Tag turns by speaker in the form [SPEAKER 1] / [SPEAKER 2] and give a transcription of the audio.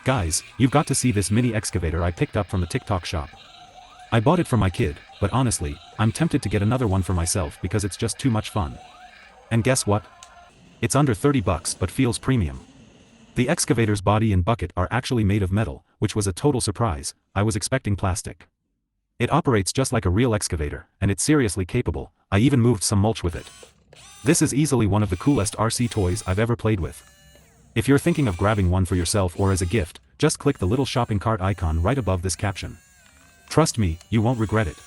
[SPEAKER 1] Guys, you've got to see this mini excavator I picked up from the TikTok shop. I bought it for my kid, but honestly, I'm tempted to get another one for myself because it's just too much fun. And guess what? It's under 30 bucks but feels premium. The excavator's body and bucket are actually made of metal, which was a total surprise. I was expecting plastic. It operates just like a real excavator, and it's seriously capable. I even moved some mulch with it. This is easily one of the coolest RC toys I've ever played with. If you're thinking of grabbing one for yourself or as a gift, just click the little shopping cart icon right above this caption. Trust me, you won't regret it.